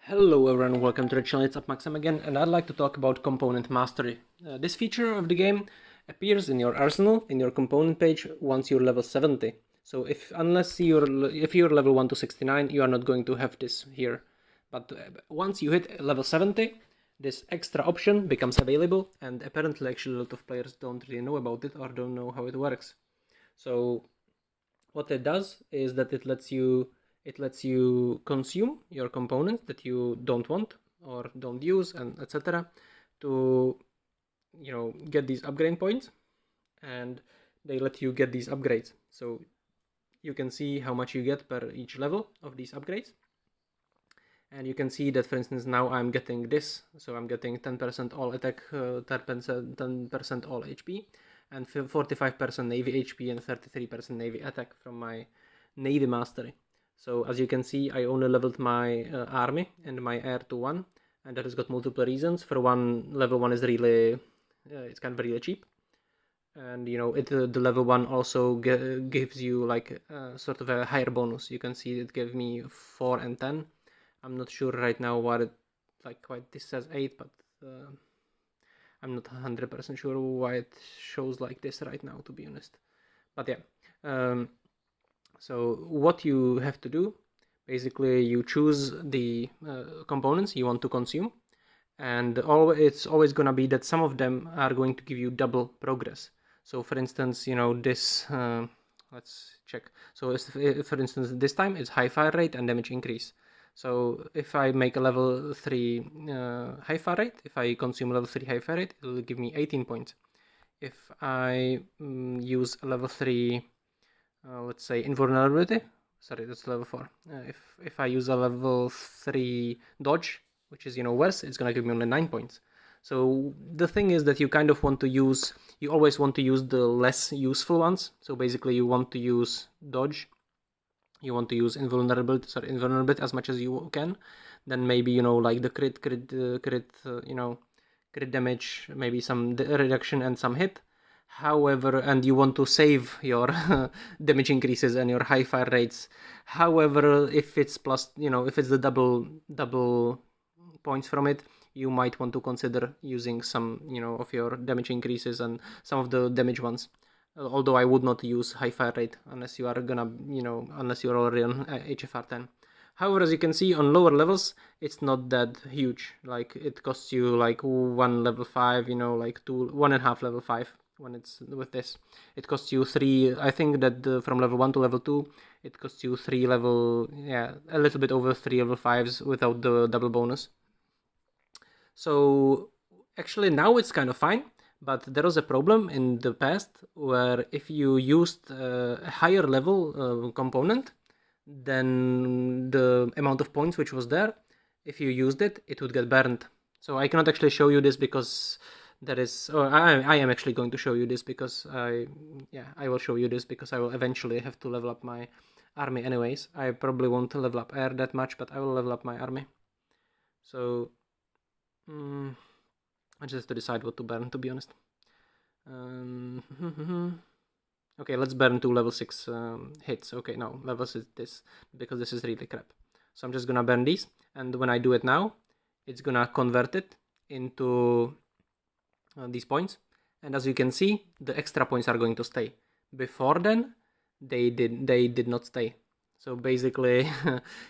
Hello everyone, welcome to the channel, it's UpMaxim again, and I'd like to talk about component mastery. This feature of the game appears in your arsenal, in your component page, once you're level 70. So if you're level 1 to 69, you are not going to have this here. But once you hit level 70, this extra option becomes available, and apparently actually a lot of players don't really know about it or don't know how it works. So what it does is that it lets you consume your components that you don't want or don't use, and etc. to get these upgrade points, and they let you get these upgrades. So you can see how much you get per each level of these upgrades, and you can see that, for instance, now I'm getting this. So I'm getting 10% all attack, 10% all HP, and 45% Navy HP and 33% Navy attack from my Navy Mastery. So as you can see, I only leveled my army and my air to 1, and that has got multiple reasons. For one, level 1 is really, it's kind of really cheap. And the level 1 also gives you like sort of a higher bonus. You can see it gave me 4 and 10. I'm not sure right now what it, this says 8, but I'm not 100% sure why it shows like this right now, to be honest. But yeah, so what you have to do, basically you choose the components you want to consume, and it's always gonna be that some of them are going to give you double progress. So for instance, this, let's check. So for instance, this time it's high fire rate and damage increase. So if I make a level 3 high fire rate, if I consume level 3 high fire rate, it will give me 18 points. If I use a level 3, let's say invulnerability, sorry, that's level 4. If I use a level 3 dodge, which is worse, it's gonna give me only 9 points. So the thing is that you kind of want to use, you always want to use the less useful ones. So basically you want to use dodge, you want to use invulnerability as much as you can. Then maybe like the crit damage, maybe some reduction and some hit. However, and you want to save your damage increases and your high fire rates. However, if it's plus, if it's the double points from it, you might want to consider using some of your damage increases and some of the damage ones. Although I would not use high fire rate unless you are gonna, unless you're already on HFR 10. However, as you can see on lower levels, it's not that huge. Like it costs you like 1 level 5, like 1.5 level 5 when it's with this. It costs you 3, I think that from level 1 to level 2, it costs you 3 level, a little bit over 3 level 5s without the double bonus. So actually now it's kind of fine. But there was a problem in the past where if you used a higher level component, then the amount of points which was there, if you used it, it would get burned. So I cannot actually show you this because there is, or I am actually going to show you this because I will show you this because I will eventually have to level up my army anyways. I probably won't level up air that much, but I will level up my army. So I just have to decide what to burn, to be honest. Okay, let's burn 2 level 6 hits. Okay, no, level 6 this, because this is really crap. So I'm just gonna burn these, and when I do it now, it's gonna convert it into these points. And as you can see, the extra points are going to stay. Before then, they did not stay. So basically,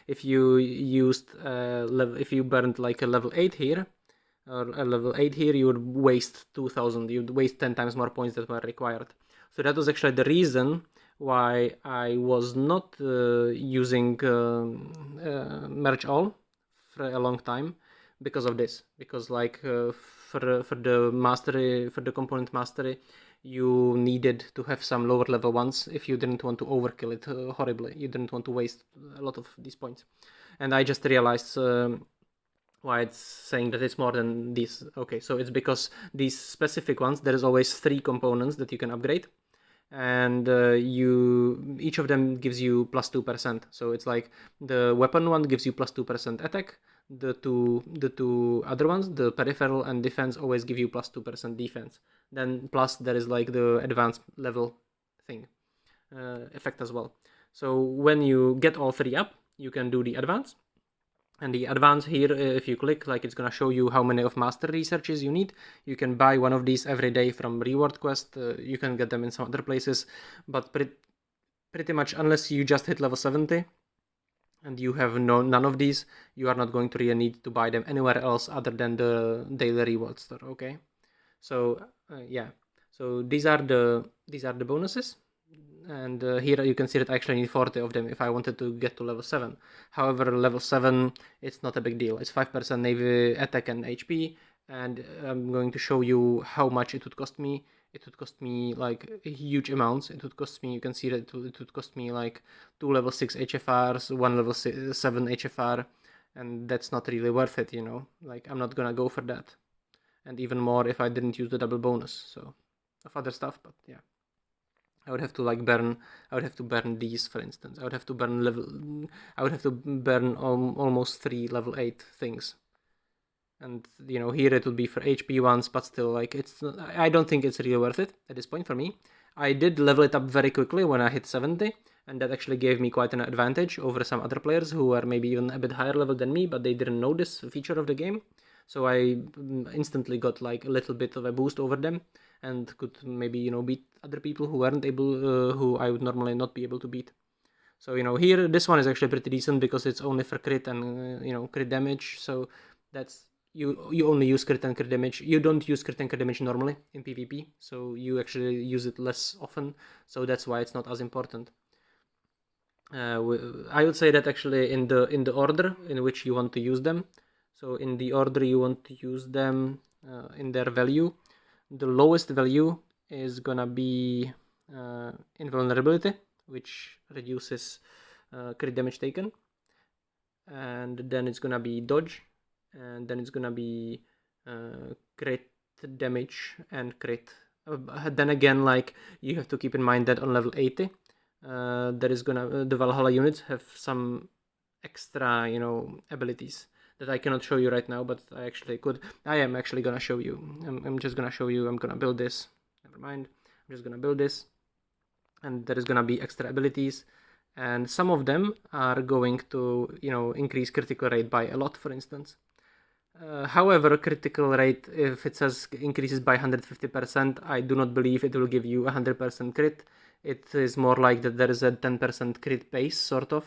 if you used if you burned like a level 8 here, or a level 8 here, you would waste 2000, you'd waste 10 times more points that were required. So that was actually the reason why I was not using merge all for a long time, because of this. Because like for the mastery, for the component mastery, you needed to have some lower level ones if you didn't want to overkill it horribly. You didn't want to waste a lot of these points. And I just realized why it's saying that it's more than these. Okay, so it's because these specific ones, there is always 3 components that you can upgrade, and each of them gives you plus 2%. So it's like the weapon one gives you plus 2% attack, the two other ones, the peripheral and defense, always give you plus 2% defense. Then plus there is like the advanced level thing effect as well. So when you get all 3 up, you can do the advance. And the advanced here, if you click, like, it's gonna show you how many of master researches you need. You can buy one of these every day from Reward Quest. You can get them in some other places, but pretty much unless you just hit level 70 and you have none of these, you are not going to really need to buy them anywhere else other than the daily reward store. Okay, so yeah, so these are the bonuses. And here you can see that I actually need 40 of them if I wanted to get to level 7. However, level 7, it's not a big deal. It's 5% navy attack and HP, and I'm going to show you how much it would cost me. It would cost me like huge amounts. It would cost me, you can see that it would cost me like 2 level 6 HFRs, 1 level 7 HFR, and that's not really worth it, you know. Like, I'm not gonna go for that. And even more if I didn't use the double bonus, so of other stuff, but yeah. I would have to burn these, for instance. I would have to burn almost 3 level 8 things. And, you know, here it would be for HP ones, but still, like, I don't think it's really worth it at this point for me. I did level it up very quickly when I hit 70, and that actually gave me quite an advantage over some other players who are maybe even a bit higher level than me, but they didn't know this feature of the game. So I instantly got like a little bit of a boost over them, and could maybe, you know, beat other people who weren't able, who I would normally not be able to beat. So, you know, here this one is actually pretty decent because it's only for crit and you know, crit damage. So that's you only use crit and crit damage. You don't use crit and crit damage normally in PvP, so you actually use it less often. So that's why it's not as important. I would say that actually in the order in which you want to use them. So in the order you want to use them in their value, the lowest value is gonna be invulnerability, which reduces crit damage taken, and then it's gonna be dodge, and then it's gonna be crit damage and crit. Then again, like, you have to keep in mind that on level 80 there is gonna the Valhalla units have some extra, you know, abilities that I cannot show you right now, but I actually could. I am actually gonna show you. I'm just gonna show you. I'm gonna build this. Never mind. I'm just gonna build this, and there is gonna be extra abilities, and some of them are going to, you know, increase critical rate by a lot, for instance. However, critical rate, if it says increases by 150%, I do not believe it will give you 100% crit. It is more like that there is a 10% crit base, sort of,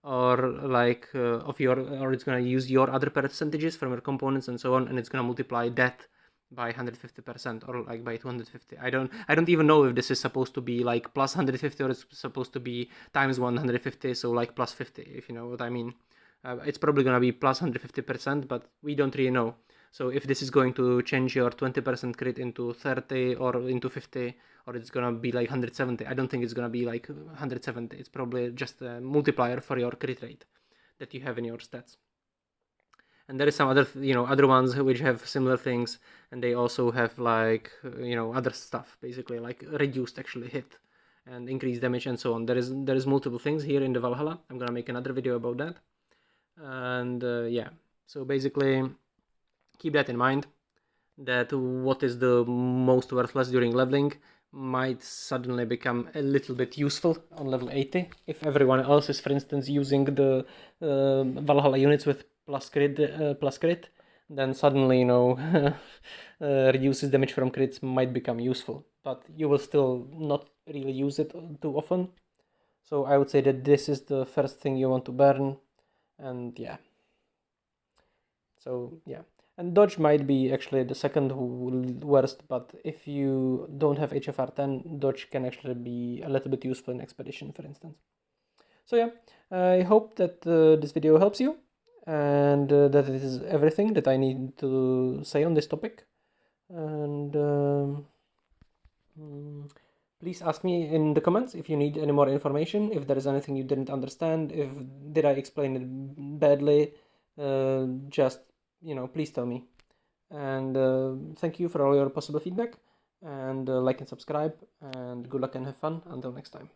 or like or it's gonna use your other percentages from your components and so on, and it's gonna multiply that by 150% or like by 250. I don't even know if this is supposed to be like plus 150 or it's supposed to be times 150, so like plus 50, if you know what I mean. It's probably gonna be plus 150%, but we don't really know. So if this is going to change your 20% crit into 30 or into 50, or it's gonna be like 170, I don't think it's gonna be like 170. It's probably just a multiplier for your crit rate that you have in your stats. And there is some other, you know, other ones which have similar things, and they also have like, you know, other stuff, basically like reduced actually hit and increased damage and so on. There is multiple things here in the Valhalla. I'm gonna make another video about that. And yeah, so basically keep that in mind, that what is the most worthless during leveling might suddenly become a little bit useful on level 80 if everyone else is, for instance, using the Valhalla units with plus crit, then suddenly, you know, reduces damage from crits might become useful, but you will still not really use it too often. So I would say that this is the first thing you want to burn. And yeah, so yeah, and dodge might be actually the second worst, but if you don't have HFR 10, dodge can actually be a little bit useful in expedition, for instance. So yeah, I hope that this video helps you, and that it is everything that I need to say on this topic. And please ask me in the comments if you need any more information, if there is anything you didn't understand, if did I explain it badly, just, you know, please tell me. And thank you for all your possible feedback, and like and subscribe, and good luck and have fun until next time.